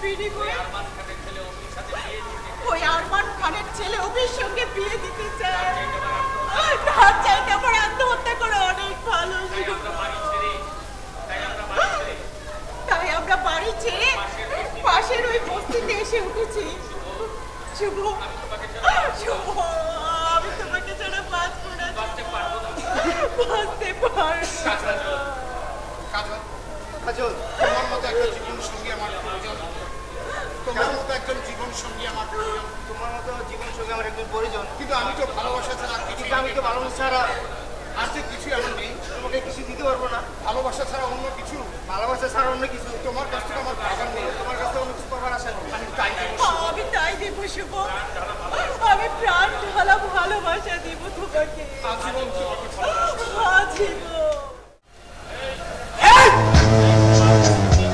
বিনিময়ে ওই আরমান খানের ছেলে অভির সঙ্গে বিয়ে দিতে চায়। তার চাইতে আমার আত্মহত্যা করে অনেক ভালো। তাই আমরা বাড়ি ছেড়ে পাশের ওই বস্তিতে এসে উঠেছি। শুভ, শুভ, আমি তোমাকে ছাড়া বাঁচতে পারবো না। কাজল, তোমার মতো একটা জীবন সঙ্গী আমার প্রয়োজন। তোমার মতো একজন জীবন সঙ্গী আমার প্রয়োজন। তোমার মতো জীবন সঙ্গী আমার একজন প্রয়োজন। কিন্তু আমি তো ভালোবাসা ছাড়া আছে কিছু এমন নেই। তোমাকে কিছু দিতে পারবো না। ভালোবাসা ছাড়া অন্য কিছু তোমার কাছ থেকে আমার পাবার নেই। তোমার কাছ থেকে অন্য কিছু পাবার আশা নেই। আমি তাই দেবো শুভ। আমি প্রাণ ঢালা ভালোবাসা দিব তোমাকে আজীবন।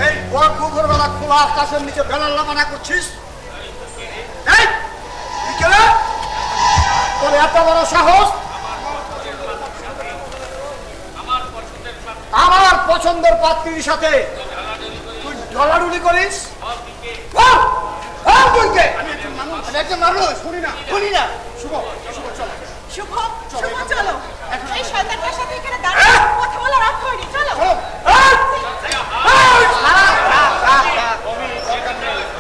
এই বড় দুপুরবেলা খোলা আকাশের নিচে ব্যানার লাগানা করছিস? তোর এত বড় সাহস! আমার পছন্দের পাত্রীর সাথে তুই ঢলাঢুলি করিস? আমি একজন মানুষ। শুনি না। শুভ, চলো। শুভ, চলো। এই শয়তানটার সাথে এখানে দাঁড়িয়ে কথা বলার অর্থ হয়নি। চলো।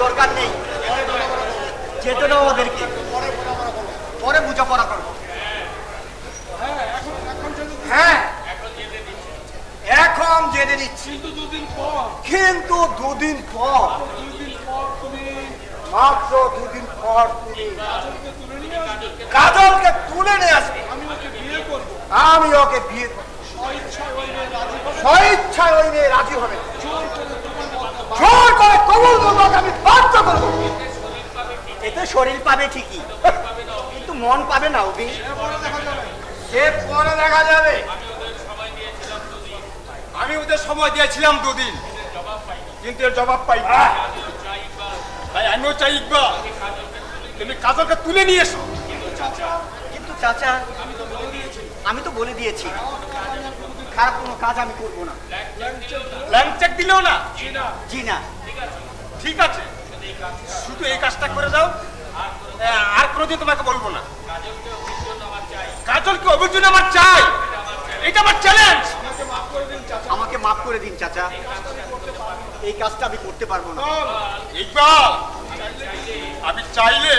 দরকার নেই, যেতে দাও ওদেরকে, পরে বোঝাপড়া করবো। হ্যাঁ, এখন জেনে দিচ্ছি। কিন্তু দুদিন পর মাত্র দুদিন পর তুমি কাজলকে তুলে নিয়ে আসবে। আমি ওকে বিয়ে করবো। স্বইচ্ছায় ওই মেয়ে রাজি হবে। জোর করে কবুল করবো, আমি বাধ্য করবো। এতে শরীর পাবে ঠিকই, কিন্তু মন পাবে না। অভি, সে পরে দেখা যাবে। আমি ওদের সময় দিয়েছিলাম 2 দিন, কিন্তু এর জবাব পাই। তাই আমিও চাই ইকবাল, তুমি কাজলকে তুলে নিয়ে এসো। কিন্তু চাচা, আমি তো বলে দিয়েছি খারাপ কোনো কাজ আমি করবো না। ব্ল্যাঙ্ক চেক দিলেও না? জি না। ঠিক আছে, শুধু এই কাজটা করে দাও, আর কোনোদিন তোমাকে বলবো না। কাজলকে অভির জন্য আমার চাই, এটা আমার চ্যালেঞ্জ। আমাকে মাফ করে দিন চাচা, এই কাজটা আমি করতে পারবো না। ইকবাল, আমি চাইলে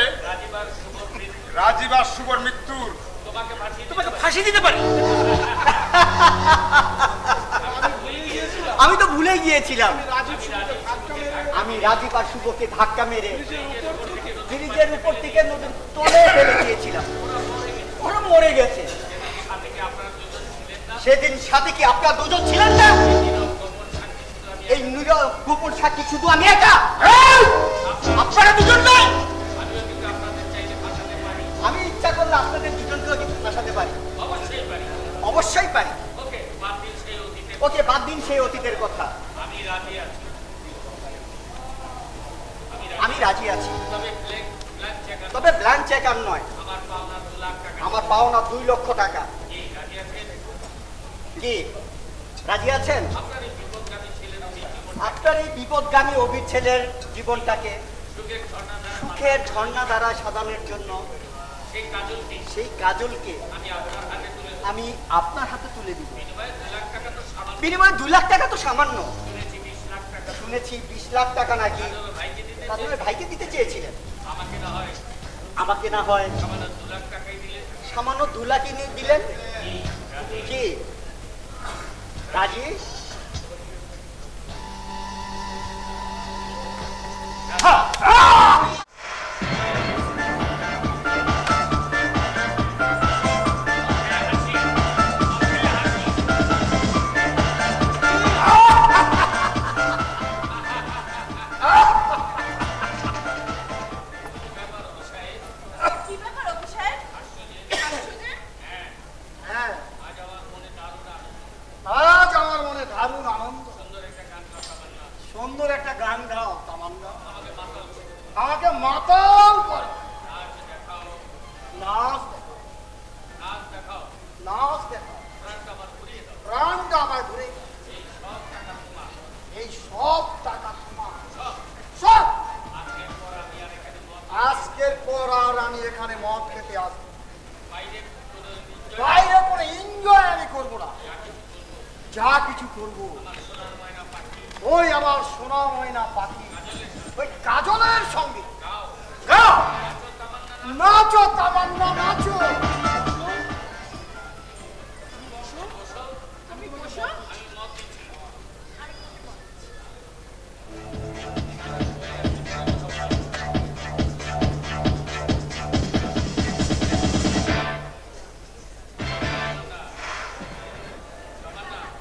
রাজীব আর শুভর মৃত্যুর তোমাকে ফাঁসি দিতে পারি। আমি তো ভুলে গিয়েছিলাম, আমি রাজীব আর শুভকে ধাক্কা মেরে ব্রিজের উপর থেকে নদীর তলে ফেলে দিয়েছিলাম। ওরা মরে গেছে। সেদিন সাথে কি আপনারা দুজন ছিলেন না? এই গোপন সাক্ষী শুধু আমি একা, আপনারা দুজন নয়। আমি ইচ্ছা করলে আপনাদের দুজনকেও কিন্তু ফাঁসাতে পারি। অবশ্যই পারি। ওকে বাদ দিন সেই অতীতের কথা। আমি রাজি আছি, তবে ব্ল্যাঙ্ক চেক আর নয়। আমার পাওনা 2 লক্ষ টাকা। কি রাজি আছেন? আপনার এই বিপদগামী অভির ছেলের জীবনটাকে সুখের ঝর্ণা দ্বারা সাজানোর জন্য সেই কাজলকে আমি আপনার হাতে তুলে দিব। বিনিময়ে 2 লাখ টাকা তো সামান্য। শুনেছি 20 লাখ টাকা নাকি কাজলের ভাইকে দিতে চেয়েছিলেন। আমাকে না হয় সামান্য 2 লাখই দিলেন। কি রাজি? আজ আমার মনে দারুণ আনন্দ। সুন্দর একটা গান গাও তামান্না, আমাকে মাতাল করো। নাচ দেখাও, প্রাণটা আমার ঘুরে। এই সব টাকা তোমার, সব আমি এখানে মদ খেতে আসবো, বাইরে কোনো এনজয় আমি করবো না। যা কিছু করবো ওই আমার সোনা ময়না পাখি ওই কাজলের সঙ্গে। গাও, নাচো তামান্না, নাচো। তুমি বসো।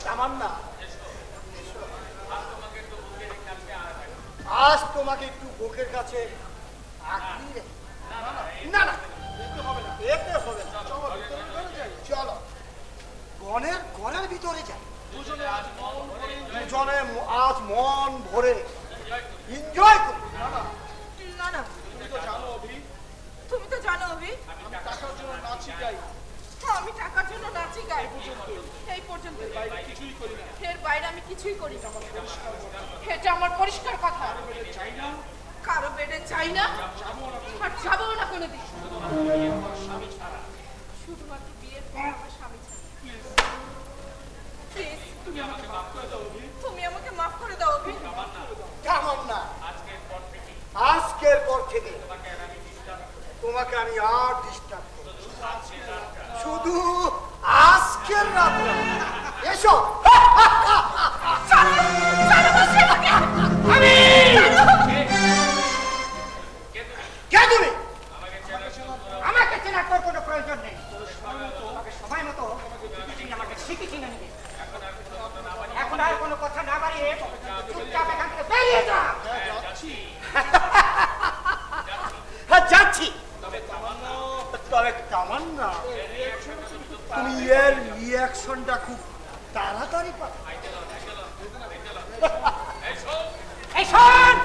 তামান্না, আজ তোমাকে একটু বুকের কাছে আঁকড়ি রে। না না, এতে হবে না। চলো গনের গনের ভিতরে যাই, দুজনে আজ মন ভরে এনজয় করি। না না, তুমি তো জানো অভি, আমি টাকার জন্য নাচি গাই। এই পর্যন্ত এর বাইরে আমি কিছুই করি না। এটা আমার পরিষ্কার কথা। কারো বেডে চাই না, আর যাবো না কোনোদিন। শুধুমাত্র বিয়ের পর আমার স্বামী ছাড়া। প্লিজ, তুমি আমাকে মাফ করে দাও অভি। তুমি আমাকে মাফ করে দাও অভি। তামান্না, আজকের পর থেকে তোমাকে আমি আর ডিস্টার্ব করব না। শুধু আজকের রাত। এসো। কে তুমি? আমাকে চেনার তোর কোনো প্রয়োজন নেই। তোমাকে সময় মতো আমাকে শিখে চিনে নিবে। এখন আর কোনো কথা না বাড়িয়ে চুপচাপ এখান থেকে বেরিয়ে যা। হ্যাঁ, যাচ্ছি। তবে তামান্না, তুমি এর রিয়াকশনটা খুব তাড়াতাড়ি পাবে। এই শোন,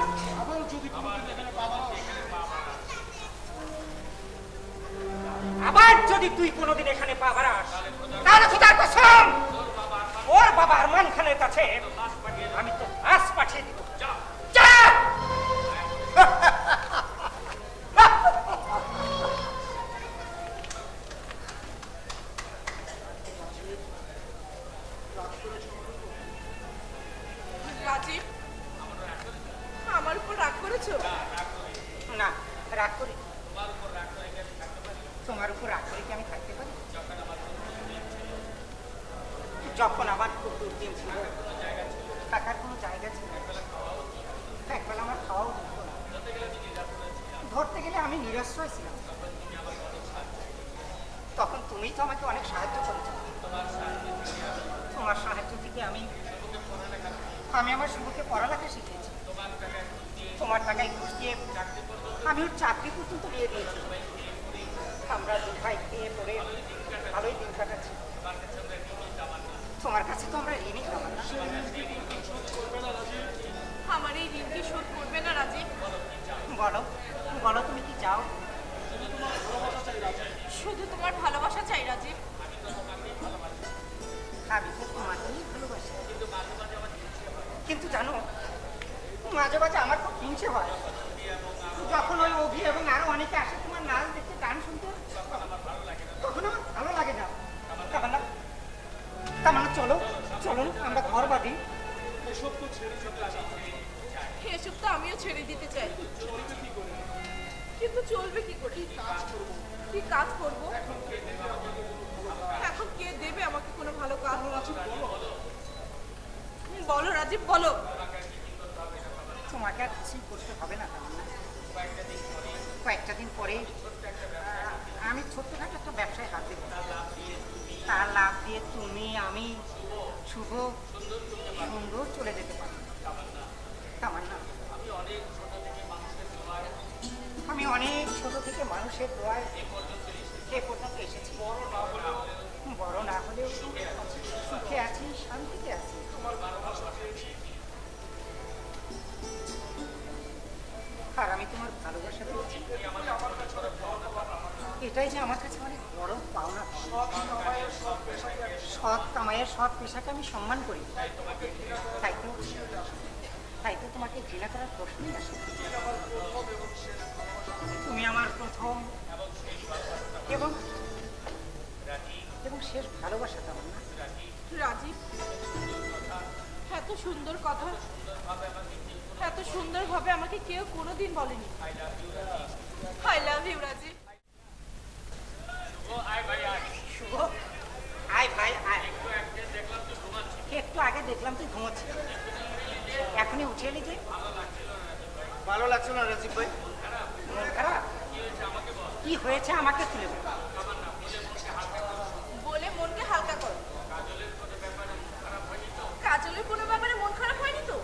আবার যদি তুই কোনোদিন এখানে পা বাড়াস, তাহলে খোদার কসম ওর বাবা আরমান খানের কাছে আমি তো লাশ পাঠিয়ে দিব। যা। রাজীব, আমার উপর রাগ করেছো? না, রাগ করি। তোমার উপর রাগ করে কি আমি থাকতে পারি? যখন আমার খুব দুর্দিন ছিল, থাকার কোনো জায়গা ছিল, একবেলা আমার খাওয়াও হতো না। ধরতে গেলে আমি নিরাশ্রয় ছিলাম। তখন তুমিই তো আমাকে অনেক সাহায্য করেছো। তোমার সাহায্য থেকে আমি আমার শুভকে পড়ালেখা শিখিয়েছি। তোমার টাকায় ঘুষ দিয়ে আমি ওর চাকরি পর্যন্ত দিয়ে দিয়েছি। আমরা দু ভাই খেয়ে পড়ে ভালোই দিন কাটাচ্ছি। তোমার কাছে তো আমরা ঋণই খাবার না। আমার এই ঋণ কি শোধ করবে না রাজীব? বলো বলো, তুমি কি চাও? শুধু তোমার ভালোবাসা চাই রাজীব। আমি তো তোমাকেই ভালোবাসি, কিন্তু জানো মাঝে মাঝে আমার খুব হিংসে হয় যখন ওই অভি এবং আরো অনেকে আসে তোমার নাচ দেখতে, গান শুনতে, তখন আমার ভালো লাগে না। তামান্না, চলো চলো আমরা ঘর বাঁধি। এসব তো আমিও ছেড়ে দিতে চাই, কিন্তু চলবে কি করে? কি কাজ করব? এখন কে দেবে আমাকে কোনো ভালো কাজ? বলো রাজীব, বলো। তোমাকে আর কিছুই করতে হবে না তামান্না। কয়েকটা দিন পরে আমি ছোট্টখাটো একটা ব্যবসায় হাত দেবো। তার লাভ দিয়ে তুমি, আমি, শুভ সুন্দর চলে যেতে পারবো। তামান্না, আমি অনেক ছোট থেকে মানুষের দোয়ায় এ পর্যন্ত এসেছি। বড় না হলেও সুখে আছি, শান্তিতে আছি। আর আমি তোমার ভালোবাসা পেয়েছি, এটাই যে আমার কাছে অনেক বড় পাওনা। সৎ কামাইয়ের সৎ পেশাকে আমি সম্মান করি, তাই তো তোমাকে ঘৃণা করার প্রশ্নই আসে। তুমি আমার প্রথম এবং এবং শেষ ভালোবাসা তামান্না। রাজীব, এত সুন্দর কথা এত সুন্দরভাবে আমাকে কেউ কোনোদিন বলেনি। I love you Rajiv. Shubho, আয় ভাই আয়। একটু আগে দেখলাম তুই ঘুমোচ্ছিস, এখনই উঠে এলি যে? ভালো লাগছে না রাজীব ভাই? মন খারাপ? কি হয়েছে আমাকে খুলে বল। বলে মনকে হালকা করো। কাজলের কোনো ব্যাপারে মন খারাপ হয়নি তো?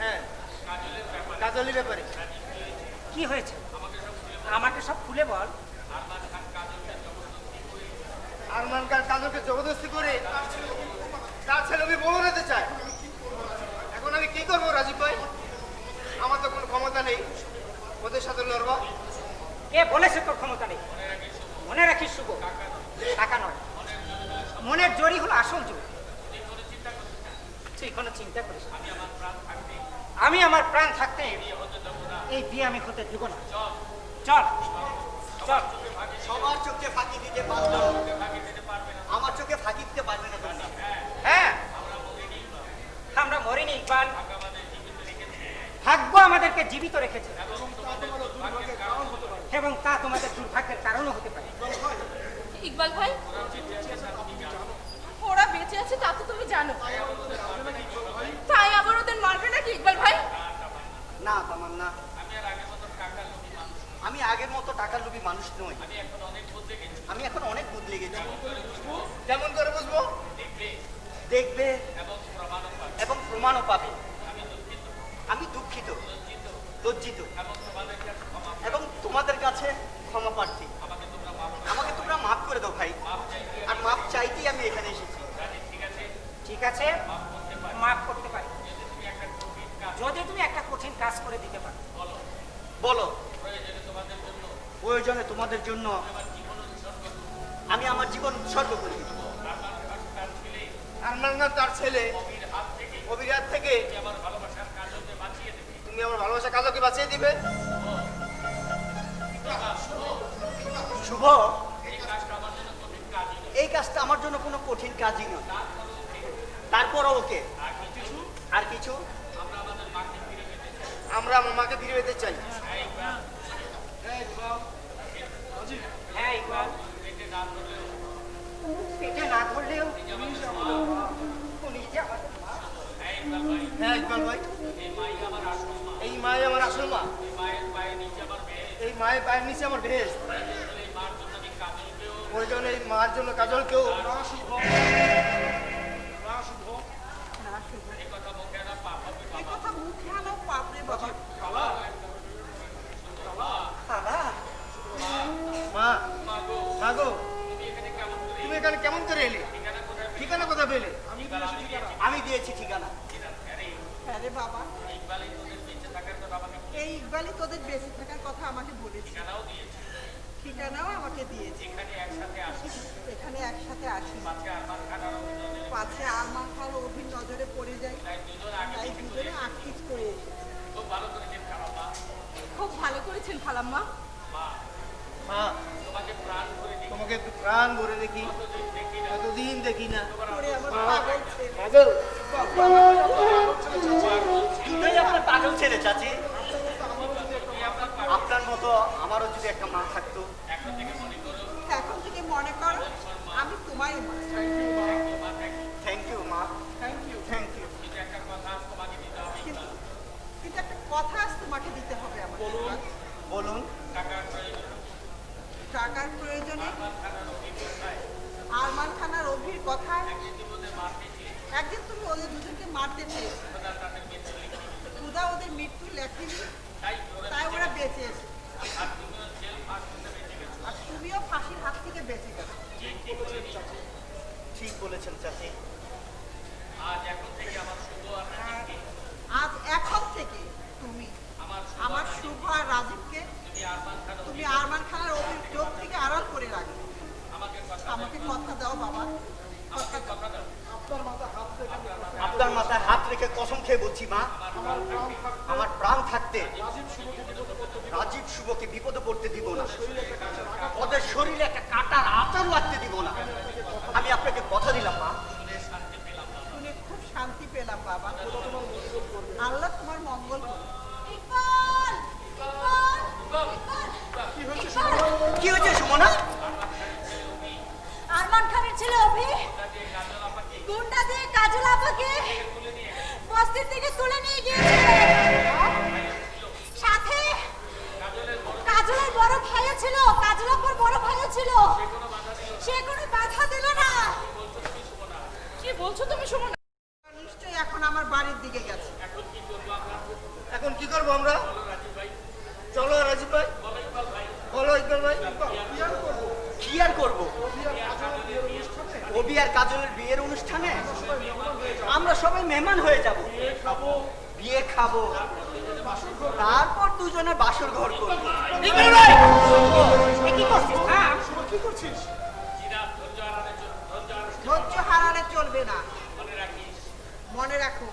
হ্যাঁ, কাজলের ব্যাপারে। কি হয়েছে আমাকে সব খুলে বল। আরমান খান কাজলকে জবরদস্তি করে তার ছেলে আমি বউ নিতে চায়। এখন আমি কি করবো রাজীব ভাই? আমার তো কোনো ক্ষমতা নেই ওদের সাথে লড়বো। কে বলেছে তোর ক্ষমতা নেই? মনে রাখিস শুভ, টাকা নয়, মনের জোরই হলো আসল জোর। তুই কোনো চিন্তা করিস না। আমি আমার প্রাণ থাকতে এই বিয়ে আমি হতে দিব না। চল চল। সবার চোখে ফাঁকি দিতে পারলো, আমার চোখে ফাঁকি দিতে পারবে না তুমি। হ্যাঁ, আমরা মরিনি ইকবাল, ভাগ্য আমাদেরকে জীবিত রেখেছে এবং তা তোমাদের দুর্ভাগ্যের কারণও হতে পারে। ইকবাল ভাই, ওরা বেঁচে আছে তা তো তুমি জানো, তাই আবার ওদের মারবে নাকি ইকবাল ভাই? না তামান্না, আমি আগের মতো টাকার লোভী মানুষ নই। আমি এখন অনেক বদলে গেছি। কেমন করে বুঝবো? দেখবে এবং প্রমাণও পাবে। আমি দুঃখিত, লজ্জিত এবং তোমাদের কাছে ক্ষমা প্রার্থী। আমাকে তোমরা মাফ করে দাও ভাই। আর মাফ চাইতেই আমি এখানে এসেছি। ঠিক আছে, মাফ করতে পারি যদি তুমি একটা কঠিন কাজ করে দিতে পারো। বলো। প্রয়োজনে তোমাদের জন্য আমি আমার জীবন উৎসর্গ করি। আরমান খান তার ছেলে অবিরাট থেকে তুমি আমার ভালোবাসা কাজকে বাঁচিয়ে দিবে। শুভ, এই কাজটা আমার জন্য কোনো কঠিন কাজই নয়। তারপরও ওকে আর কিছু আমরা আমার মাকে ফিরে পেতে চাই। হ্যাঁ ইকবাল, পেটে না ধরলেও উনি যে আমাদের মা। হ্যাঁ ইকবাল ভাই, এই মাই আমার আসল মা। এই মায়ের পায়ের নিচে আমার ভেস। ওই জন্য এই মার জন্য কাজলকেও এই কথা মুখে আনো পাপড়ে বাবা। খালা, মা, মা গো, তুমি এখানে কেমন করে এলে? ঠিকানা কোথা পেলে? আমি দিয়েছি ঠিকানা। আরে বাবা, এই ইকবালই তোদের বেঁচে থাকার কথা আমাকে বলেছে, ঠিকানাও আমাকে দিয়েছে। এখানে একসাথে আছি, পাছে আরমান খান অভির নজরে পড়ে যায়, তাই দুজনে আটকিট করে এসেছি। খুব ভালো করেছেন খালাম্মা। মা, তোমাকে একটু প্রাণ ভরে দেখি, এতদিন দেখি না। করে আমার পাগল ছেলে। পাগল? দুটোই আপনার পাগল ছেলে চাচি। আপনার মতো আমারও যদি একটা মা থাকতো। এখন থেকে মনে করো আমি তোমারই মা। থ্যাংক ইউ মা, থ্যাংক ইউ। কিন্তু কিন্তু একটা কথা আজ তোমাকে দিতে হবে আমার। বলুন। টাকার প্রয়োজনে আরমান খান আর অভির কথায় একদিন তুমি ওদের দুজনকে মারতে চেয়েছো। খুদা ওদের মৃত্যু লেখেনি, তাই ওরা বেঁচে এসে। আর তুমিও ফাঁসির হাত থেকে বেঁচে গেছো। ঠিক বলেছেন চাচি। আর আজ এখন থেকে তুমি আমার শুভ আর রাজীবকে তুমি আরমান খানের অভির চোখ থেকে আড়াল করে রাখবে। আমাকে কথা দাও বাবা, কথা দাও। আপনার মাথায় হাত রেখে কসম খেয়ে বলছি মা, আমার প্রাণ থাকতে রাজীব শুভকে বিপদে পড়তে দিব না, ওদের শরীরে একটা কাটার আঁচড় লাগতে দিব না। আমি আপনাকে কথা দিলাম মা। শুনে খুব শান্তি পেলাম বাবা। আল্লাহ তোমার মঙ্গল করুন। কি হয়েছে সুমনা? আরমান খানের ছেলে অভি গুন্ডা দিয়ে কাজল আপাকে বস্তির থেকে তুলে নিয়ে গিয়েছে। সাথে কাজলের বড় ভাইও ছিল, কাজল আপার বড় ভাইও ছিল। সে কোনো বাধা দিল না। কি বলছো তুমি সুমনা? নিশ্চয়ই এখন আমার বাড়ির দিকে গেছে। এখন কি করবো আমরা? চলো রাজীব ভাই, বলো ইকবাল ভাই। কি আর করবো? অভি আর কাজলের বিয়ের অনুষ্ঠানে আমরা সবাই মেহমান হয়ে যাব, বিয়ে খাবো, তারপর দুজনে বাসর ঘর করবো। ইকবাল ভাই, এ কি করছিস? হ্যাঁ, কি করছিস? ধৈর্য হারালে চলবে না। মনে রাখো,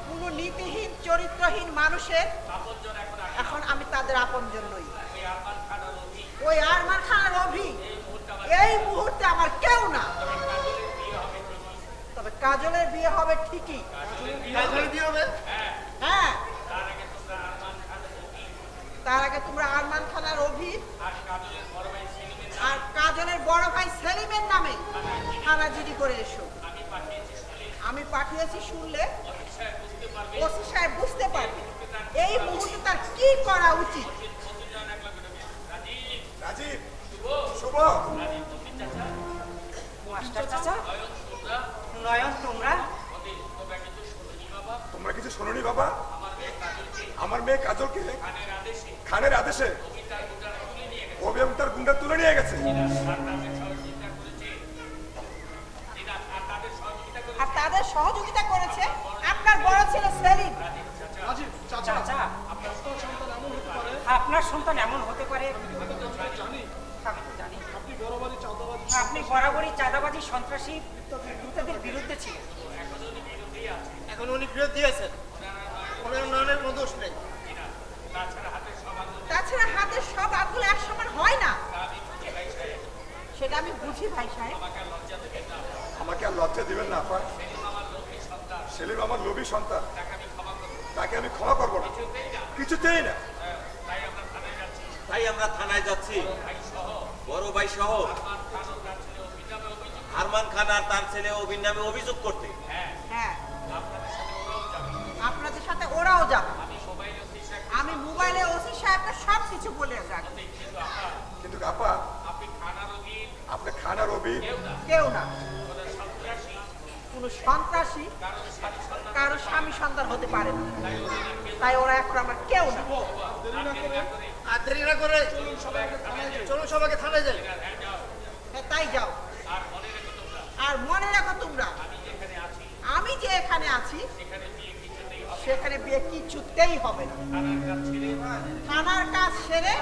কোন নীতিহীন চরিত্রহীন মানুষের এখন আমি তাদের আপনজন নই। ওই আরমান খানের অভি এই মুহূর্তে আমার কেউ না। তবে কাজলের বিয়ে হবে ঠিকই। কাজলের বিয়ে হবে? হ্যাঁ, তার আগে তোমরা আরমান খানের অভি আর কাজলের বড় ভাই সেলিমের নামে থানা জিডি করে এসো। আমি পাঠিয়েছি, শুনলে ওসি সাহেব বুঝতে পারবে এই মুহূর্তে তার কি করা উচিত। রাজীব, শুভ, মাস্টার চাচা, নয়ন তোমরা তোমরা কিছু শোনোনি বাবা? আমার মেয়ে কাজলকে খানের আদেশে অভি এবং তার গুন্ডা তুলে নিয়ে গেছে। আর তাদের সহযোগিতা করেছে আপনার বড় ছেলে সেলিম। রাজীব চাচা, চাচা, আপনার সন্তান এমন হতে পারে আমি তো জানি। আপনি বরাবরই চাঁদাবাজি সন্ত্রাসী ইত্যাদির বিরুদ্ধে ছিলেন। এখন উনি ফেরত দিয়েছেন, ওনার উন্নয়নের কোনো দোষ নেই। তাছাড়া হাতের সব আঙ্গুল এক সমান হয় না, সেটা আমি বুঝি ভাই সাহেব। আমাকে আর লজ্জা দিবেন না আপা। সেলিম আমার লোভী সন্তান, তাকে আমি ক্ষমা করবো না, কিছুতেই না। তাই আমরা থানায় যাচ্ছি, বড় ভাই সহ আরমান খান আর তার ছেলে অভির নামে অভিযোগ করতে। হ্যাঁ, আপনাদের সাথে ওরাও যাবে। আমি মোবাইলে ওসি সাহেবকে সব কিছু বলে রাখবো। কিন্তু আপা, আপনি খান আর অভি কেউ না, কোন সন্ত্রাসী কারো স্বামী সন্তান হতে পারে না। তাই ওরা এখন আমার কেউ না। আর দেরি না করে চলুন সবাইকে থানায় যাই। হ্যাঁ, তাই যাও। আর মনে রাখো তোমরা, আমি যে এখানে আছি সেখানে বিয়ে কিছুতেই হবে না। থানার কাজ সেরে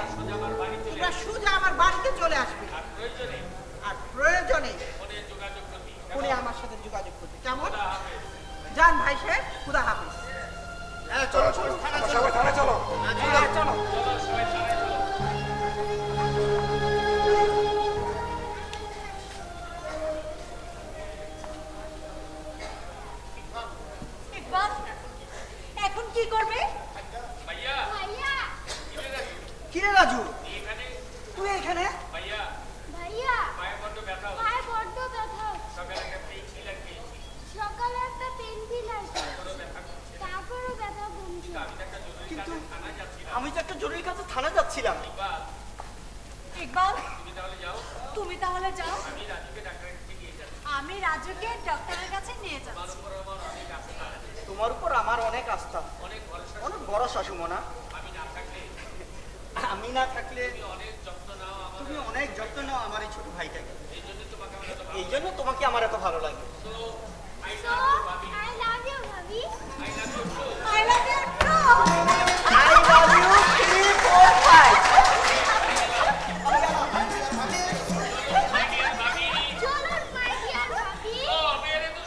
তোমরা সোজা আমার বাড়িতে চলে আসবে। আর প্রয়োজনে ফোনে আমার সাথে যোগাযোগ করবে। কেমন? যান ভাই সাহেব, খুদা হাফিজ। হ্যাঁ চলো চলো থানায় আমরা চলো। সবাই থানায় চলো। হ্যাঁ, চলো। ইকবাল, এখন কি করবে? ভাইয়া, ভাইয়া, কি রে রাজু, তুই এখানে? ভাইয়া, ভাইয়া, পায়ে বড্ড ব্যথা হচ্ছে। পায়ে বড্ড ব্যথা। সকালে একটা পেইন কিলার খেয়েছি, সকালে একটা পেন কিলার তারপরও ব্যথা কমছে। কিন্তু আমি তো একটা জরুরি কাজে থানা যাচ্ছিলাম। ইকবাল, তুমি তাহলে যাও, তুমি তাহলে যাও, আমি রাজুকে ডাক্তারের কাছে নিয়ে যাচ্ছি। আমি রাজুকে ডক্টরের কাছে নিয়ে যাচ্ছি। তার উপর আমার অনেক আস্থা আছে, তোমার উপর আমার অনেক আস্থা, অনেক ভরসা। অনেক ভরসা সুমনা। আমি না থাকলে আমি না থাকলে তুমি অনেক যত্ন নাও আমার, তুমি অনেক যত্ন নাও আমার এই ছোট ভাইটাকে। এই জন্য তোমাকে আমার এত এই জন্য তোমাকে আমার এত ভালো লাগে। So, I So, love you, Bobby. I love you, Bobby. I love you too. I love you too. I love you 3, 4, 5. My dear Bobby. চলুন, my dear Bobby. Oh, mere to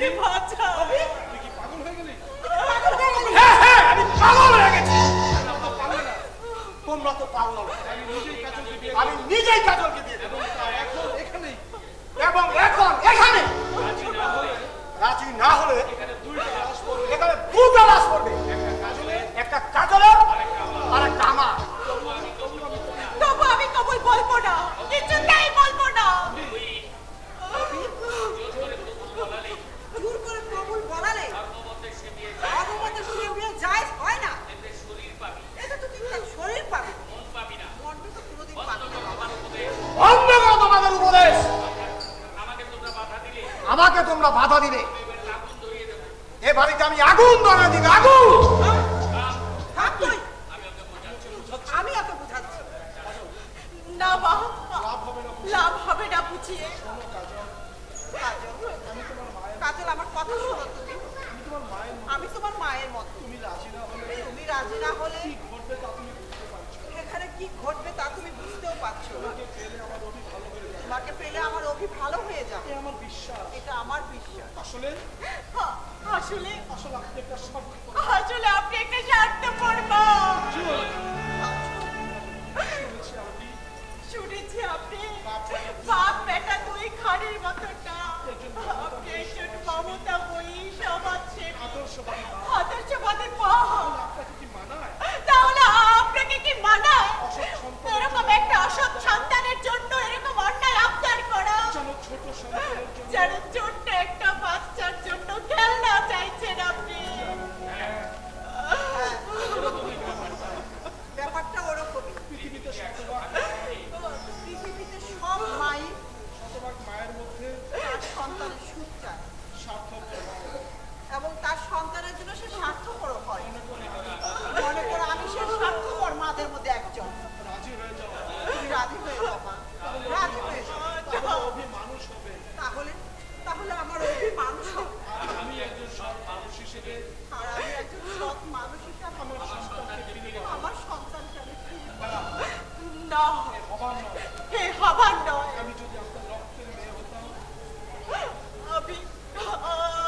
আমাকে বাঁচাও। তুই কি পাগল হয়ে গেলি? পাগল হয়ে গেলি? হ্যাঁ হ্যাঁ আমি পাগল হয়ে গেছি। তোমরা তো পারল না। আমি নিজেই কাজলকে দিয়ে দেবো এখন এখানেই এবং এখন এখানে রাজি না হলে এখানে দুটো লাশ পড়বে, একটা কাজলের আর একটা আমার। তবু আমি কবুল বলবো না, কিছুতেই বলবো না। জোর করে কবুল বলালে ধর্মমতে সে বিয়ে জায়েজ হয় না। এটা তো তুই তার শরীর পাবি, মনটা তো কোনোদিন পাবি না বাবা। বন্ধ করো তোমাদের উপদেশ। আমাকে তোমরা বাধা দিলে এ বাড়িতে আমি আগুন ধরে দিব, আগুন। থাক তুই, আমি ওকে বুঝাচ্ছি। না মা, লাভ হবে না বুঝিয়ে। কাজল, কাজল আমার কথা শোনো তুমি। আমি তোমার মায়ের মতো। তুমি রাজি না হলে এখানে কি ঘটবে তা তুমি বুঝতেও পারছো না। তোমাকে পেলে আমার অভি ভালো হয়ে যাবে, এটা আমার বিশ্বাস। আসলে হ্যাঁ, আসলে আসলে আপনি একটা স্বার্থপর। আসলে আপনি একটা স্বার্থপর মা। শুনেছি আপনি বাপ বেটা দুই খানের মতনটা। আপনি একজন মমতাময়ী সমাজসেবী, আদর্শবাদী মা। আপনাকে কি মানায়? তাহলে আপনাকে কি মানায় এরকম একটা অসৎ সন্তানের জন্য এরকম অন্যায় আবদার করা? যেন ছোট সন্তানের জন্য যেন ছোট্ট একটা বাচ্চার জন্য খেলনা চাইছেন আপনি। ব্যাপারটা ওরকমই। পৃথিবীতে শতভাগ পৃথিবীতে সব মাই মায়ের মধ্যে তার সন্তানের সুখ চায় স্বার্থপর হয়। এবং তার সন্তানের জন্য সে স্বার্থপর হয়। মনে করো আমি সে স্বার্থপর মাদের মধ্যে একজন। রাজি হয়ে যাওয়া, তুমি রাজি হয়ে যাও মা, রাজি হয়ে যাও। অভি মানুষ হবে। তাহলে তাহলে আমার অভি মানুষ হবে। আর আমি একজন সৎ মানুষ হিসেবে আর আমি একজন সৎ মানুষ হিসাবে আমার সন্তানকে ফিরে পাবো। আমার সন্তানকে আমি ফিরে পাবো। না, হবার নয়। হে হবার নয়। আমি যদি আপনার রক্তের মেয়ে হতাম আমি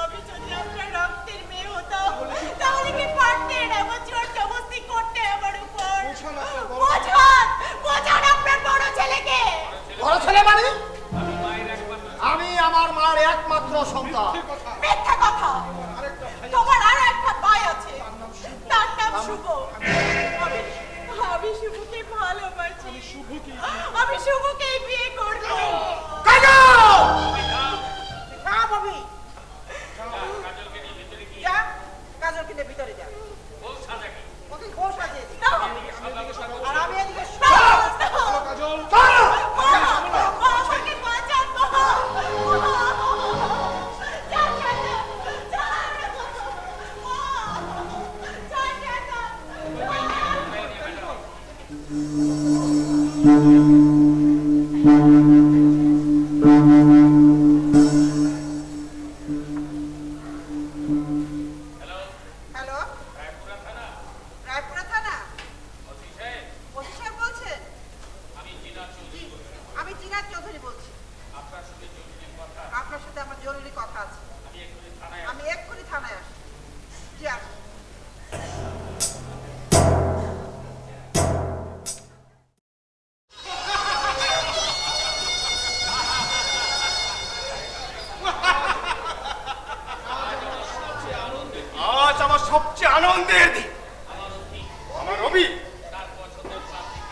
আমি যদি আপনার রক্তের মেয়ে হতাম তাহলে কি পারতেন এমন জোর জবরদস্তি করতে আমার উপর? বোঝান আপনার বড় বোঝান, বোঝান আপনার বড় ছেলেকে। বড় ছেলে মানে আমি আমার মার একমাত্র সন্তান। মিথ্যা কথা। তোমার আরো একটা ভাই আছে, তার নাম শুভ। আমি শুভকে ভালোবাসি, আমি শুভকে বিয়ে করবো। হ্যাঁ ববি, যা কাজলকে নিয়ে ভিতরে যা। ওকে বউ সাজিয়ে দিই। আর আমি এদিকে কাজল আমাকে বাঁচান মা। যান, যান, যান, যান, যান, যান। হ্যালো, রায়পুরা থানা ওসি সাহেব বলছেন? আমি জিনাত চৌধুরী বলছি। আপনার সাথে আমার জরুরি কথা আছে। আমি এক্ষুনি থানায় আসি। জি আসি। আজ আমার সবচেয়ে আনন্দের দিন। আমার রবি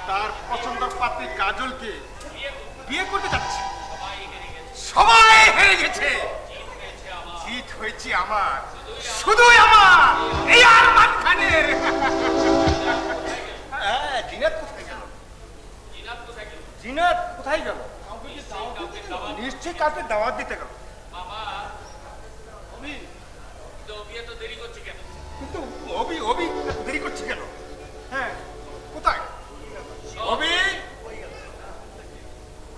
তার পছন্দের পাত্রী কাজলকে বিয়ে করতে যাচ্ছে। সবাই হেরে গেছে, জিত হয়েছে আমার, শুধুই আমার। এই আর মাঝখানের হ্যাঁ, জিনাত কোথায় গেল? জিনাত কোথায় গেল? নিশ্চয়ই কাউকে দাওয়াত দিতে গেল। কিন্তু অভি অভি দেরি করছে কেন? হ্যাঁ, কোথায় অভি?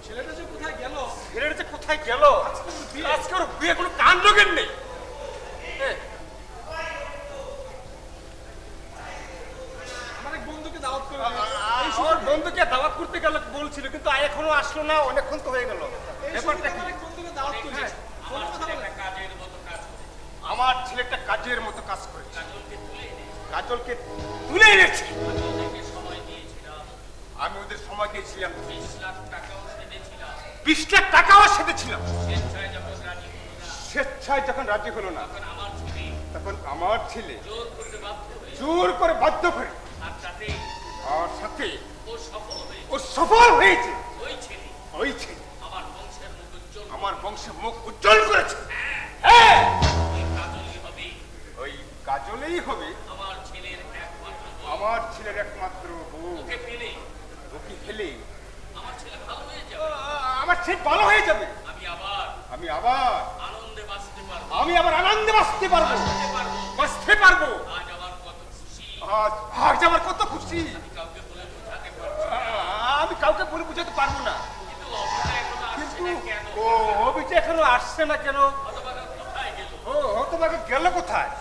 ছেলেটা যে কোথায় গেল? ছেলেটা যে কোথায় গেল? আজকে ওর বিয়ে কোনো কাণ্ড জ্ঞান নেই। আমার এক বন্ধুকে দাওয়াত করে আমার বন্ধুকে দাওয়াত করতে গেল বলছিল, কিন্তু এখনো আসলো না। অনেকক্ষণ তো হয়ে গেল। ব্যাপারটা কি? আমার এক বন্ধুকে দাওয়াত করেছে। আমার সাথে একটা কাজের মতো কাজ করতে আমার ছেলেটা কাজের মতো কাজ করেছে, কাজলকে তুলে এনেছে। আমি ওদের সময় দিয়েছিলাম 20 লাখ টাকাও সেধেছিলাম। স্বেচ্ছায় যখন রাজি হলো না, তখন আমার ছেলে জোর করে বাধ্য করে আর সাথে ও সফল হয়েছে। ওই ছেলে আমার বংশের মুখ উজ্জ্বল করেছে। হ্যাঁ, ওই কাজলেই হবে আমার ছেলের একমাত্র বউ। ওকে ফেলে আমার ছেলে ভালো হয়ে যাবে। আমি আবার আনন্দে বাঁচতে পারবো। আজ আমার কত খুশি, আমি কাউকে বলে বুঝাতে পারবো না। কিন্তু ও অভিটা এখনো আসছে না কেন? ও তোমাকে গেল কোথায়?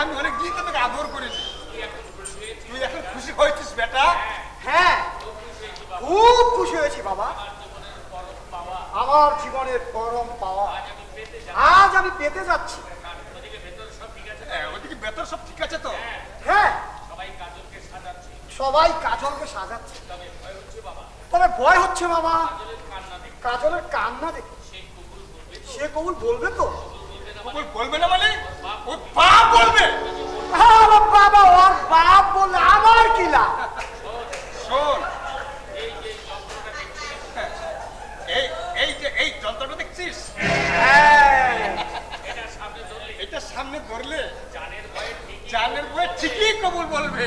আমি অনেকদিন তোকে আদর করেছি, তুই এখন খুশি হয়েছিস বেটা? হ্যাঁ, খুব খুশি হয়েছি বাবা। আমার জীবনের পরম পাওয়া আজ আমি পেতে যাচ্ছি। ওদিকে ভেতর সব ঠিক আছে তো? হ্যাঁ, সবাই কাজলকে সাজাচ্ছে, তবে ভয় হচ্ছে বাবা কাজলের কান্না দেখে। সে কবুল বলবে তো? কবুল বলবে না মানে ওর বাপ বলবে। আরে বাবা, ওর বাপ বললে আমার কি লাভ? শোন, এই যন্ত্রটা দেখছিস, এটা সামনে ধরলে জানের বয়ে ঠিকই কবুল বলবে।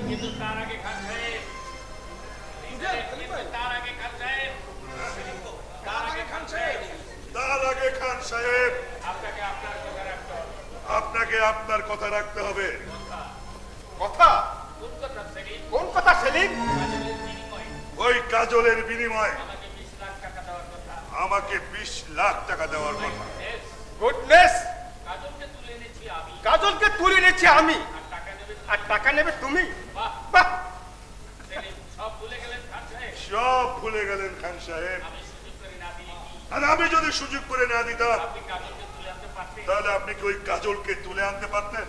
কিন্তু তার আগে খান সাহেব আপনাকে আপনার কথা রাখতে হবে। কথা? কোন কথা সেলিম? ওই কাজলের বিনিময়ে আমাকে 20 লাখ টাকা দেওয়ার কথা। গুডনেস, কাজলকে তুলে এনেছি আমি, আর টাকা নেবে তুমি? বাহ, সব ভুলে গেলেন খান সাহেব। আর আমি যদি সুযোগ করে না দিতাম, তাহলে আপনি কি ওই কাজলকে তুলে আনতে পারতেন?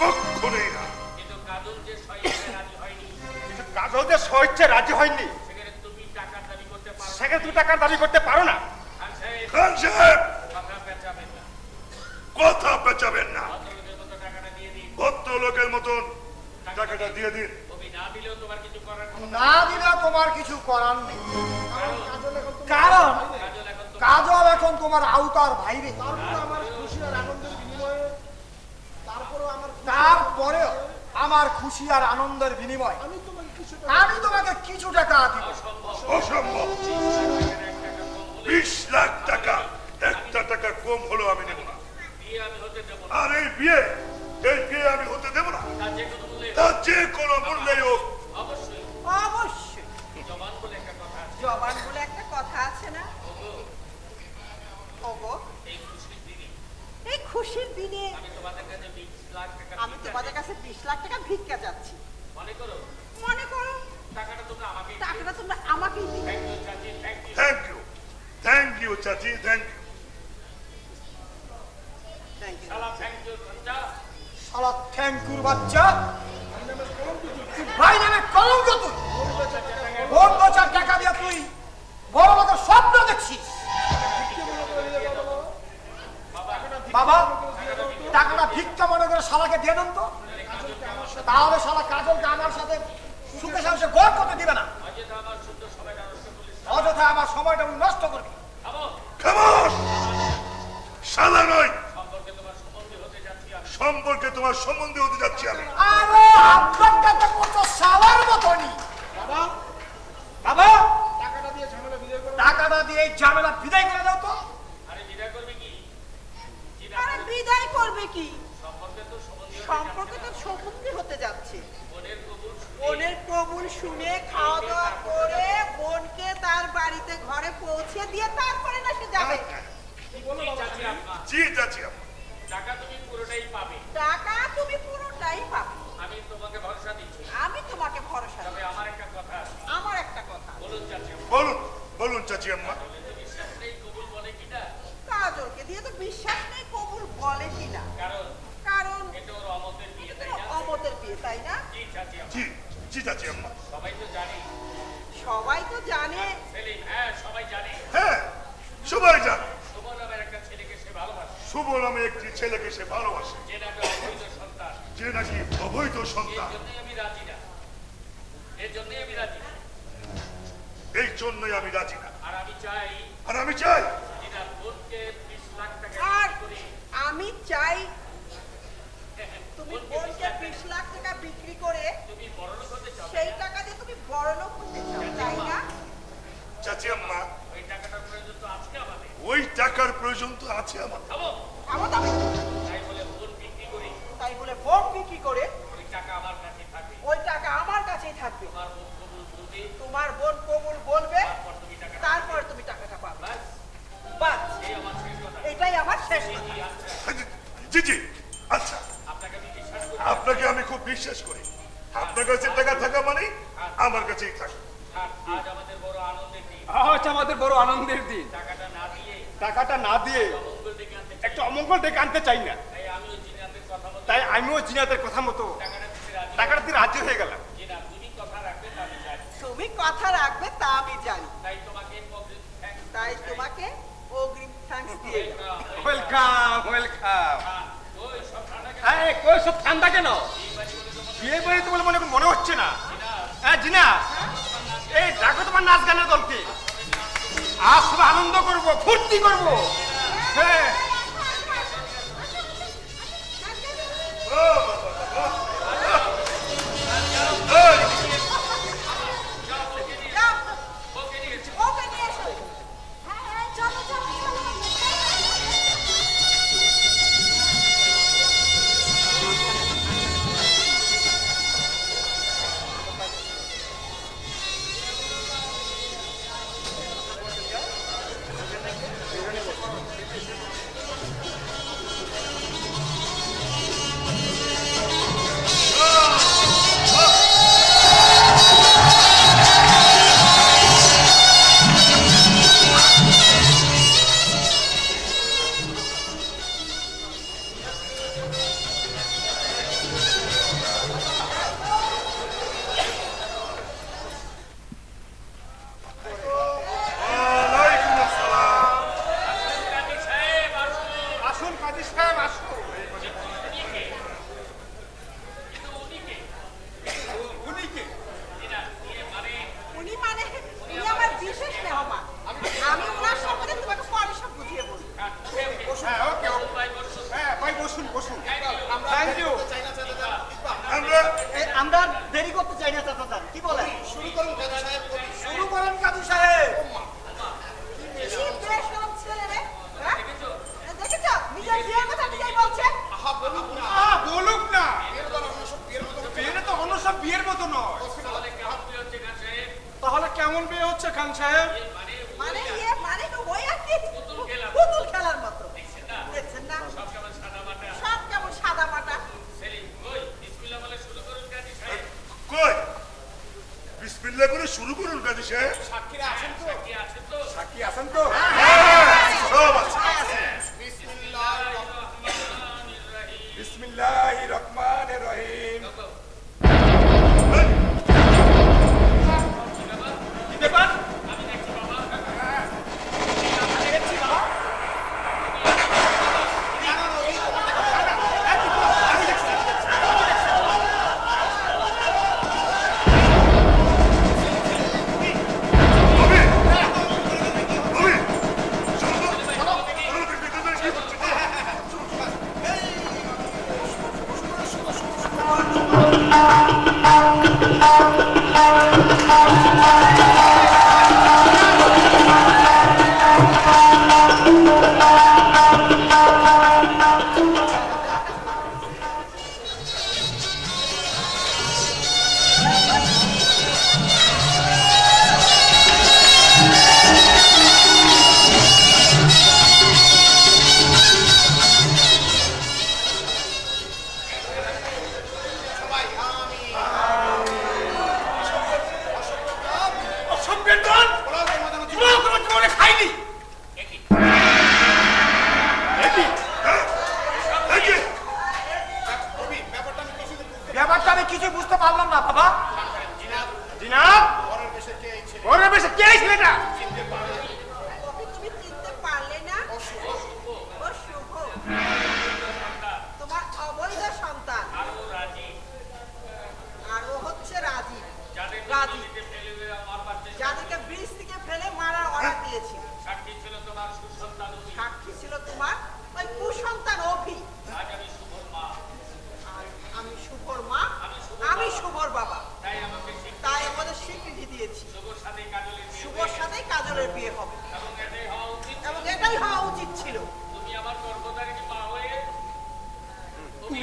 কখনোই না। কাজল যে স্বেচ্ছায় রাজি হয়নি, সেখানে তুমি টাকার দাবি করতে পারো না। খান সাহেব, কথা পেঁচাবেন না। ভদ্রলোকের মতন টাকাটা দিয়ে দিন। না দিলে তোমার কিছু করার নেই, কারণ কাজল এখন তোমার আওতার বাইরে। তারপরেও আমার খুশি আর আনন্দের বিনিময় আমি তোমাকে কিছু টাকা দিব। অসম্ভব। 20 লাখ টাকা, একটা টাকা কম হলো আমি নেব না। আর এই বিয়ে আমি হতে দেব না। তা যে কোনো মূল্যেই হোক। অবশ্যই জবান বলে একটা কথা আছে না? ওগো, এই খুশির দিনে আমি তোমাদের কাছে 20 লাখ টাকা ভিক্ষা চাচ্ছি। মনে করো টাকাটা তোমরা আমাকেই দিবে। থ্যাংক ইউ চাচি, থ্যাংক ইউ। শালা থ্যাংকুর বাচ্চা, ভাই নামে কলঙ্ক তুই। কোন 2-4 টাকা দিয়ে তুই বড় লোকের স্বপ্ন দেখছিস? বাবা, টাকাটা ভিক্ষা মনে করে শালাকে দিয়ে দেন তো, তাহলে শালা কাজলকে আমার সাথে সুখে সাহসে গড় করতে দিবে না। অযথা আমার সময়টা নষ্ট করবি। খামোশ! শালা নয়, সম্পর্কে তোমার সম্বন্ধে হতে যাচ্ছি আমি। আরে আপনারটা তো কত শালার মতনই। বাবা, টাকাটা দিয়ে ঝামেলা বিদায় করে দাও তো। আরে বিদায় করবে কি? সম্পর্কে তো সম্বন্ধে হতে যাচ্ছে। বোনের কবুল শুনে খাওয়া দাওয়া করে বোনকে তার বাড়িতে ঘরে পৌঁছে দিয়ে তারপরে না সে যাবে। জি চাচি আম্মা। টাকা তুমি পুরোটাই পাবে। টাকা তুমি পুরোটাই পাবে। আমি তোমাকে ভরসা দিচ্ছি। আমি তোমাকে ভরসা তবে দিই। আমার একটা কথা আছে। আমার একটা কথা, বলুন চাচি আম্মা, বলুন বলুন চাচি আম্মা। বিশ্বাস নেই কবুল বলে কিনা? কাজলকে দিয়ে তো বিশ্বাস নেই কবুল বলে কিনা, কারণ কারণ এটা ওর অমতের বিয়ে, এটা তাই তো না? অমতের বিয়ে, তাই না? জি চাচি আম্মা, জি জি চাচি আম্মা। সবাই তো জানে। সবাই তো জানে। সেলিম, হ্যাঁ সবাই জানে। হ্যাঁ সবাই জানে শুভ নামের একটা ছেলেকে সে ভালোবাসে, শুভ নামে একটি ছেলেকে সে ভালোবাসে, যে নাকি অবৈধ সন্তান। যে নাকি অবৈধ এর সন্তান। জন্যই আমি রাজি না, এর জন্যই আমি রাজি না। এই জন্যই আমি রাজি না। আর আমি চাই আর আমি চাই যেটা বোনকে 20 লাখ টাকা আর করে আমি চাই তুমি বোনকে 20 লাখ টাকা বিক্রি করে তুমি বড়লোক হতে চাও। সেই টাকা দিয়ে তুমি বড়লোক হতে চাও, তাই না? চাচি আম্মা, ওই টাকাটার প্রয়োজন তো আজকে আমাদের। ওই টাকার প্রয়োজন তো আছে আমার। খাবো, আমার দাবি। তাই বলে বোন বিক্রি করি, তাই বলে বোন বিক্রি করে ওই টাকা আমার কাছে থাকবে। ওই টাকা আমার কাছেই থাকবে। তোমার বোন কবুল বলবে, তোমার বোন কবুল বলবে, তারপর তুমি টাকা তারপর তুমি টাকাটা পাবে। ব্যাস, বাস, এই আমার শেষ কথা। এটাই আমার শেষ কথা। জি, আচ্ছা, জি জি আচ্ছা, আপনাকে আমি বিশ্বাস করি। আপনাকে আমি খুব বিশ্বাস করি। আপনার কাছে টাকা থাকা মানে আমার কাছেই থাকে। আর আজ আমাদের বড় আনন্দের দিন। আজ আমাদের বড় আনন্দের দিন। টাকাটা না দিয়ে টাকাটা না দিয়ে অমঙ্গল ডেকে আনতে চাই। একটা অমঙ্গল ডেকে আনতে চাই না, তাই আমিও জিনাতের কথা মতো তাই আমিও জিনাতের কথা মতো টাকাটা দিতে রাজি। টাকাটা দিয়ে রাজি হয়ে গেলাম। জিনা, তুমি কথা রাখবে তা আমি জানি। তুমি কথা রাখবে তা আমি জানি, তাই তোমাকে অগ্রিম thanks তাই জানাই। তোমাকে অগ্রিম থ্যাঙ্কস দিয়ে দিলাম। Welcome, welcome welcome. welcome। ওই সব ঠান্ডা কেন? হ্যাঁ কই সব ঠান্ডা কেন? এই বাড়ি বলে বিয়ে বাড়িতে বলে তোমার মনে হচ্ছে না। হ্যাঁ জিনা, এই ডাকো তোমার নাচ গানের দলকে। আজ সব আনন্দ করবো, ফুর্তি করবো। হ্যাঁ যাও, ওকে নিয়েছে। ওকে নিয়ে এসো। হ্যাঁ হ্যাঁ চলো চলো চলো ওয়ালাইকুম আসসালাম। কাজী সাহেব, আসুন। আসুন কাজী সাহেব আসুন। উনি কে? কিন্তু উনি কে? উনি কে? জিনা, ইয়ে মানে উনি মানে উনি আমার বিশেষ মেহমান। আমি ওনার সম্বন্ধে তোমাকে পরে সব বুঝিয়ে বলবো। হ্যাঁ ওকে ওকে। ভাই বসুন। হ্যাঁ ভাই বসুন বসুন। Thank you. আমরা আমরা দেরি করতে চাই না চাচা, কি বলেন? শুরু করুন কাজী সাহেব। শুরু করেন কাজী সাহেব। কি বেশরম ছেলে রে, হ্যাঁ? দেখেছো? নিজের বিয়ের কথা নিজেই বলছে। আহা বলুন না। বলুক না, বিয়ের কথা অন্য সব বিয়ের মতো বিয়েটা তো অন্য সব বিয়ের মতো নয়। তাহলে কেমন বিয়ে হচ্ছে খান সাহেব? তাহলে কেমন বিয়ে হচ্ছে খান সাহেব? মানে তো ওই আর কি পুতুল খেলা। পুতুল খেলার মতো। দেখছেন না? দেখছেন না? সব কেমন সাদা মাটা। সব কেমন সাদা মাটা। সেলিম, ওই বিসমিল্লাহ বলে শুরু করুন কাজী সাহেব। কই বিসমিল্লাহ করে শুরু করুন কাজী সাহেব। সাক্ষীরা আসেন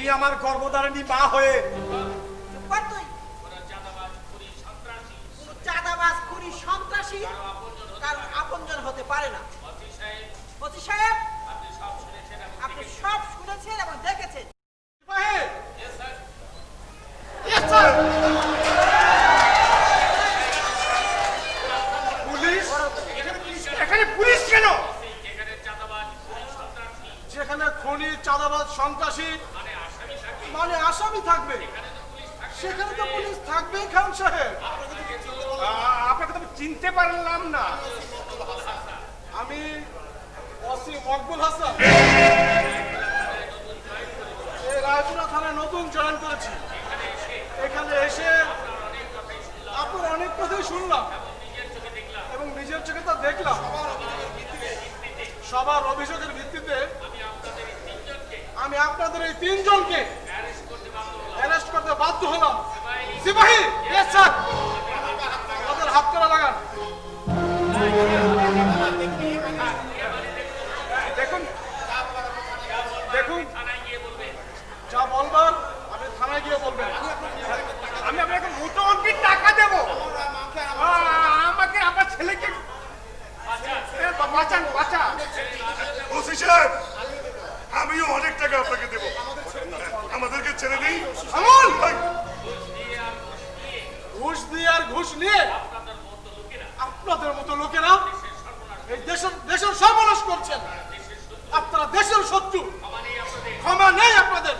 তুমি আমার গর্ভধারিণী মা হয়ে চুপ কর তুই। ওরা চাঁদাবাজ খুনি সন্ত্রাসী কোনো চাঁদাবাজ খুনি সন্ত্রাসী কারণ আপনজন হতে পারে না। অতি সাহেব ওসি সাহেব, আপনি সব শুনেছেন এবং আপনি দেখেছেন। সব শুনেছেন এবং দেখেছেন। Yes, sir. পুলিশ এখানে পুলিশ কেন? এখানে চাঁদাবাজ খুনি সন্ত্রাসী যেখানে খনি চাঁদাবাজ সন্ত্রাসী মানে আসামি থাকবে মানে আসামি থাকবে, সেখানে তো পুলিশ থাকবেই খান সাহেব। আপনাকে তো আমি চিনতে পারলাম না। আমি ওসি মকবুল হাসান, এই রায়পুরা থানায় নতুন জয়েন করেছি। এখানে এসে আপনার অনেক কথাই শুনলাম এবং নিজের চোখে তা দেখলাম। সবার অভিযোগের ভিত্তিতে আমি আপনাদের এই তিনজনকে অ্যারেস্ট করতে বাধ্য হলাম। সিপাহী, ইয়েস স্যার, আমাদের হাত করা লাগান। দেখুন দেখুন যা বলবার আপনি থানায় গিয়ে বলবেন। আমি আপনাকে মোটো অঙ্কের টাকা দেবো। আমাকে আমার ছেলেকে বাঁচান, বাঁচান। ওসি সাহেব, আমিও অনেক টাকা আপনাকে দেবো, আমাদেরকে ছেড়ে দিই। আমল ঘুষ দিয়ে আর ঘুষ নিয়ে আপনাদের মতো লোকেরা এই দেশের সর্বনাশ করছেন। আপনারা দেশের শত্রু, ক্ষমা নেই আপনাদের।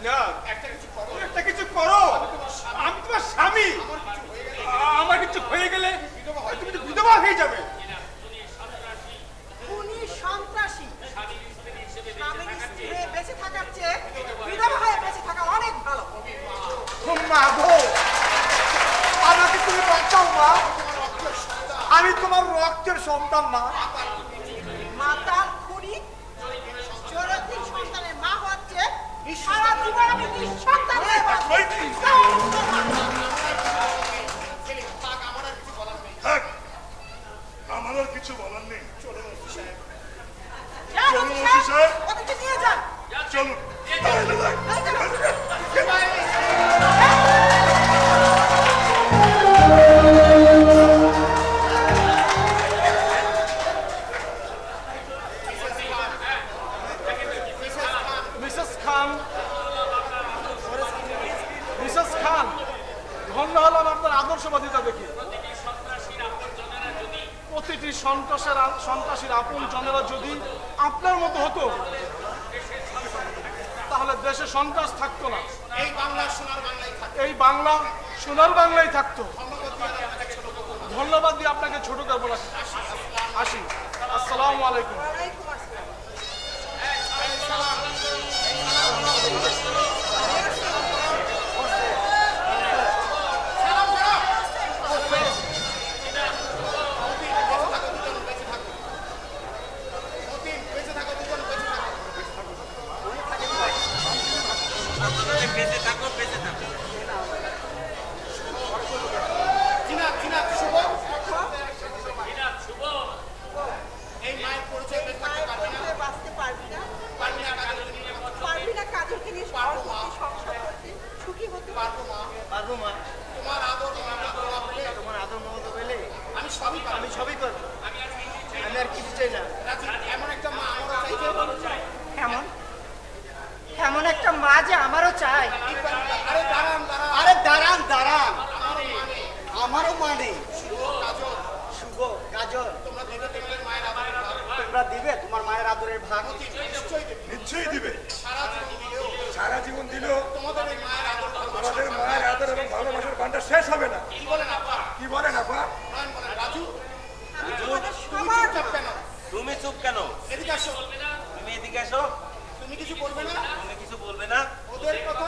না, একটা কিছু করো। আমি তোমার স্বামী, আমার কিছু হয়ে গেলে তুমি তো বিধবা হয়ে যাবে। খুনি সন্ত্রাসী স্বামীর স্ত্রী হয়ে বেঁচে থাকার চেয়ে বিধবা হয়ে বেঁচে থাকা অনেক ভালো। মা গো, আমাকে তুমি বাঁচাও মা, আমি তোমার রক্তের সন্তান মা। মাতাল খুনি চরিত্রহীন সন্তানের মা হচ্ছে সারা জীবন আমি নিঃসন্তান হয়ে বাঁচবো। থাক, আমার আর কিছু বলার নেই। যান, চলুন ওসি ওসি সাহেব, ওদেরকে নিয়ে যান। চলুন। মিসেস খান, মিসেস খান, ধন্য হলাম আপনার আদর্শবাদিতা দেখে। প্রতিটি সন্ত্রাসীর আপন জনেরা যদি আপনার মতো হতো, তাহলে দেশে সন্ত্রাস থাকতো না। এই বাংলা সোনার বাংলায় থাকে। এই বাংলা সোনার বাংলায় থাকতো। ধন্যবাদ দিয়ে আপনাকে ছোট করবো না। আসি, আসসালামু আলাইকুম। ওয়ালাইকুম আসসালাম। বেঁচে থাকো দুজন, বেঁচে থাকো। বেঁচে থাকো, বেঁচে থাকো। চিনা শুভ, শুভ এই মায়ের পরিচয় বেঁচে থাকতে মায়ের পারবি না। পরিচয়ে বাঁচতে পারবি না, পারবি না কাজল নিয়ে পারবি না কাজলকে নিয়ে পারবো মা। সংসার করতে, সুখী হতে পারবো মা। পারবো মা, তোমার আদর মমতা দোয়া পেলে তোমার আদর মমতা পেলে আমি সবই পারবো। আমি সবই করবো। আমি আর কিছু চাই না। রাজি, এমন একটা মা আমারও চাই। এমন এমন একটা মা যে আমারও চাই। আরে দাঁড়ান দাঁড়ান, আরে দাঁড়ান দাঁড়ান, আমারও মানে আমারও মানে কাজল, শুভ কাজল, তোমরা দেবে তোমাদের মায়ের আদরের ভাগ। তোমরা দিবে তোমার মায়ের আদরের ভাগ। নিশ্চয়ই দেবে। নিশ্চয়ই দিবে। সারা জীবন দিলেও সারা জীবন দিলেও তোমাদের এই মায়ের আদর ভালোবাসা আমাদের মায়ের আদর এবং ভালোবাসার বান্ডা শেষ হবে না। কি বলেন আপা? কি বলেন আপা? নয়ন বলেন রাজু, আমি তোমাদের তুমি সবার চুপচাপ কেন? তুমি চুপ কেন? এদিকে আসো। তুমি এদিকে আসো। তুমি কিছু বলবে না? তুমি কিছু বলবে না? ওদের কথা